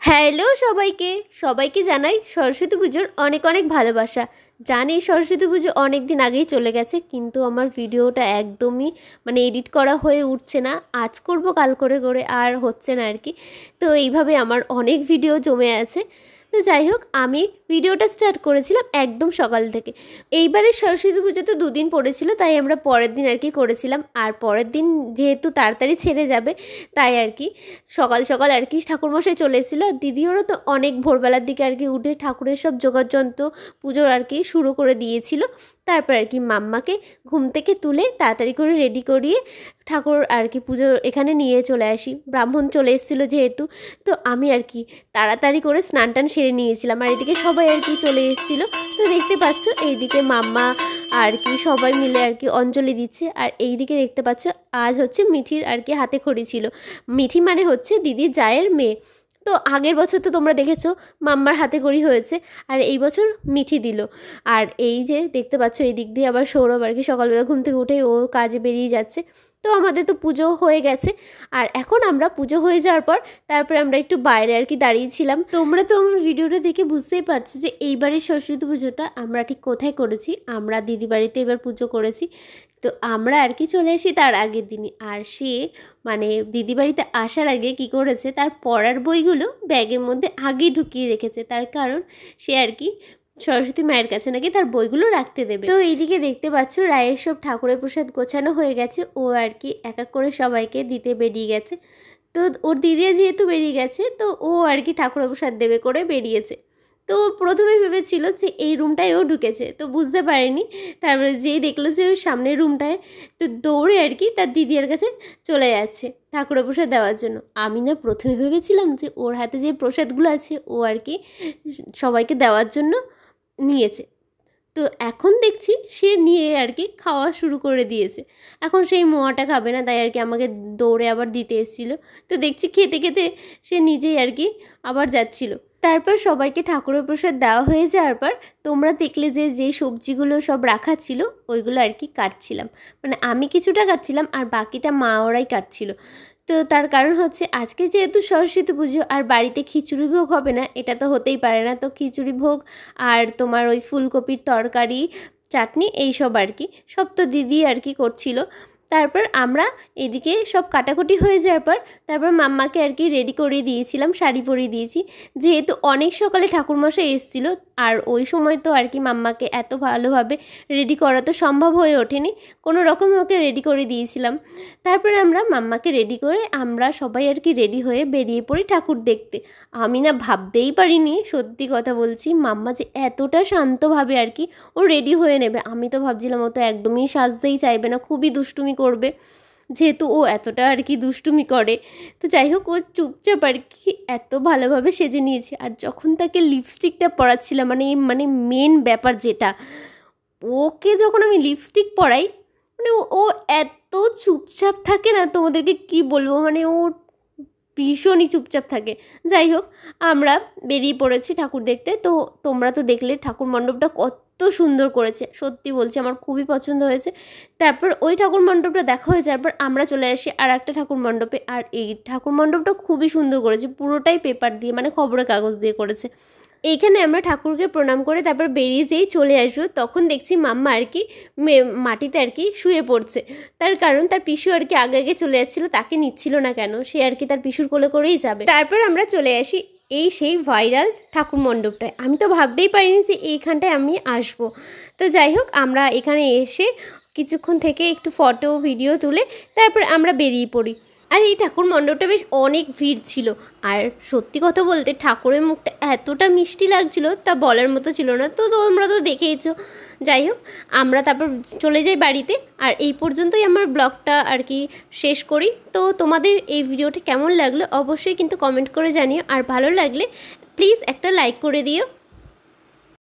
Hello সবাইকে সবাইকে জানাই সরস্বতী পুজোর অনেক অনেক ভালোবাসা। জানি সরস্বতী পুজো অনেক দিন আগেই চলে গেছে, কিন্তু আমার ভিডিওটা একদমই এডিট করা হয়ে উঠছে না। আজ করব কাল করে করে আর হচ্ছে না আর কি। তো এইভাবে আমার অনেক ভিডিও জমে আছে। তো যাই হোক, আমি ভিডিওটা স্টার্ট করেছিলাম একদম সকাল থেকে। এইবারে সরস্বতী পুজো তো দুদিন পড়েছিল, তাই আমরা পরের দিন আর কি করেছিলাম। আর পরের দিন যেহেতু তাড়াতাড়ি ছেড়ে যাবে, তাই আর কি সকাল সকাল আর কি ঠাকুরমশাই চলে এসেছিলো। আর দিদিওরও তো অনেক ভোরবেলার দিকে আর কি উঠে ঠাকুরের সব যোগাযন্ত্র পুজোর আর কি শুরু করে দিয়েছিল। তারপর আর কি মাম্মাকে ঘুম থেকে তুলে তাড়াতাড়ি করে রেডি করিয়ে ঠাকুর আর কি পুজো এখানে নিয়ে চলে আসি। ব্রাহ্মণ চলে এসেছিলো যেহেতু, তো আমি আর কি তাড়াতাড়ি করে স্নান টান সেরে নিয়েছিলাম। আর এদিকে সবাই আর কি চলে এসেছিলো। তো দেখতে পাচ্ছ এইদিকে মাম্মা আর কি সবাই মিলে আর কি অঞ্জলি দিচ্ছে। আর এইদিকে দেখতে পাচ্ছ আজ হচ্ছে মিঠির আর কি হাতে খড়ি ছিল। মিঠি মানে হচ্ছে দিদির জায়ের মেয়ে। তো আগের বছর তো তোমরা দেখেছো মাম্মার হাতে খড়ি হয়েছে, আর এই বছর মিঠি দিল। আর এই যে দেখতে পাচ্ছ এই দিক দিয়ে আবার সৌরভ আর কি সকালবেলা ঘুম থেকে উঠে ও কাজে বেরিয়ে যাচ্ছে। তো আমাদের তো পুজো হয়ে গেছে, আর এখন আমরা পুজো হয়ে যাওয়ার পর তারপরে আমরা একটু বাইরে আর কি দাঁড়িয়েছিলাম। তোমরা তো আমার ভিডিওটা দেখে বুঝতেই পারছো যে এইবারের সরস্বতী পুজোটা আমরা ঠিক কোথায় করেছি। আমরা দিদি বাড়িতে এবার পুজো করেছি। তো আমরা আর কি চলে আসি তার আগের দিনই। আর সে দিদি বাড়িতে আসার আগে কি করেছে, তার পড়ার বইগুলো ব্যাগের মধ্যে আগেই ঢুকিয়ে রেখেছে। তার কারণ সে আর কি সরস্বতী মায়ের কাছে নাকি তার বইগুলো রাখতে দেবে। তো এইদিকে দেখতে পাচ্ছ রায়ের সব ঠাকুরের প্রসাদ গোছানো হয়ে গেছে। ও আর কি এক এক করে সবাইকে দিতে বেরিয়ে গেছে। তো ওর দিদি যেহেতু বেরিয়ে গেছে, তো ও আর কি ঠাকুরের প্রসাদ দেবে করে বেরিয়েছে। তো প্রথমে ভেবেছিল যে এই রুমটায় ও ঢুকেছে, তো বুঝতে পারেনি। তারপরে যেই দেখলো যে ওই সামনের রুমটায়, তো দৌড়ে আর কি তার দিদির কাছে চলে যাচ্ছে ঠাকুরের প্রসাদ দেওয়ার জন্য। আমি না প্রথমে ভেবেছিলাম যে ওর হাতে যে প্রসাদগুলো আছে ও আর কি সবাইকে দেওয়ার জন্য নিয়েছে। তো এখন দেখছি সে নিয়ে আর কি খাওয়া শুরু করে দিয়েছে। এখন সেই মোয়াটা খাবে না, তাই আর কি আমাকে দৌড়ে আবার দিতে এসেছিলো। তো দেখছি খেতে খেতে সে নিজেই আর কি আবার যাচ্ছিল। তারপর সবাইকে ঠাকুরের প্রসাদ দেওয়া হয়ে যাওয়ার পর তোমরা দেখলে যে যেই সবজিগুলো সব রাখা ছিল ওইগুলো আর কি কাটছিলাম। আমি কিছুটা কাটছিলাম আর বাকিটা মা ওরাই কাটছিল। তো তার কারণ হচ্ছে আজকে যেহেতু সরস্বতী পুজো আর বাড়িতে খিচুড়ি ভোগ হবে না, এটা তো হতেই পারে না। তো খিচুড়ি ভোগ আর তোমার ওই ফুলকপির তরকারি, চাটনি, এইসব আর কি সব তো দিদি আর কি করছিল। তারপর আমরা এদিকে সব কাটাকুটি হয়ে যাওয়ার পর তারপর মাম্মাকে আর কি রেডি করিয়ে দিয়েছিলাম, শাড়ি পরিয়ে দিয়েছি। যেহেতু অনেক সকালে ঠাকুরমশাই এসেছিলো, আর ওই সময় তো আর কি মাম্মাকে এত ভালোভাবে রেডি করা তো সম্ভব হয়ে ওঠেনি। কোনো রকম ওকে রেডি করে দিয়েছিলাম। তারপর আমরা মাম্মাকে রেডি করে আমরা সবাই আর কি রেডি হয়ে বেরিয়ে পড়ি ঠাকুর দেখতে। আমি না ভাবতেই পারিনি, সত্যি কথা বলছি, মাম্মা যে এতটা শান্তভাবে আর কি ও রেডি হয়ে নেবে। আমি তো ভাবছিলাম ও তো একদমই সাজতেই চাইবে না, খুবই দুষ্টুমি করবে, যেহেতু ও এতটা আর কি দুষ্টুমি করে। তো যাই হোক, ও চুপচাপ আর কি এত ভালোভাবে সেজে নিয়েছে। আর যখন তাকে লিপস্টিকটা পরাচ্ছিলাম, মেন ব্যাপার যেটা, ওকে যখন আমি লিপস্টিক পরাই, ও এত চুপচাপ থাকে না, তোমাদেরকে কি বলবো, ও ভীষণই চুপচাপ থাকে। যাই হোক, আমরা বেরিয়ে পড়েছি ঠাকুর দেখতে। তো তোমরা তো দেখলে ঠাকুর মণ্ডপটা কত সুন্দর করেছে, সত্যি বলছি আমার খুবই পছন্দ হয়েছে। তারপর ওই ঠাকুর মণ্ডপটা দেখা হয়ে যাওয়ার পর আমরা চলে আসি আর একটা ঠাকুর মণ্ডপে। আর এই ঠাকুর মণ্ডপটা খুবই সুন্দর করেছে, পুরোটাই পেপার দিয়ে খবরের কাগজ দিয়ে করেছে। এইখানে আমরা ঠাকুরকে প্রণাম করে তারপর বেরিয়ে যেই চলে আসবো, তখন দেখছি মাম্মা আর কি মাটিতে আর কি শুয়ে পড়ছে। তার কারণ তার পিসু আর কি আগে আগে চলে যাচ্ছিলো, তাকে নিচ্ছিল না কেন, সে আর কি তার পিসুর কোলে করেই যাবে। তারপর আমরা চলে আসি এই সেই ভাইরাল ঠাকুর মণ্ডপটায়। আমি তো ভাবতেই পারিনি যে এইখানটায় আমি আসবো। তো যাই হোক, আমরা এখানে এসে কিছুক্ষণ থেকে একটু ফটো ভিডিও তুলে তারপর আমরা বেরিয়ে পড়ি। আর এই ঠাকুর মণ্ডপটা বেশ অনেক ভিড় ছিল। আর সত্যি কথা বলতে ঠাকুরের মুখটা এতটা মিষ্টি লাগছিল তা বলার মতো ছিল না। তো তোমরা তো দেখেইছো। যাই হোক, আমরা তারপর চলে যাই বাড়িতে। আর এই পর্যন্তই আমার ব্লগটা আর কি শেষ করি। তো তোমাদের এই ভিডিওটা কেমন লাগলো অবশ্যই কিন্তু কমেন্ট করে জানিও। আর ভালো লাগলে প্লিজ একটা লাইক করে দিও।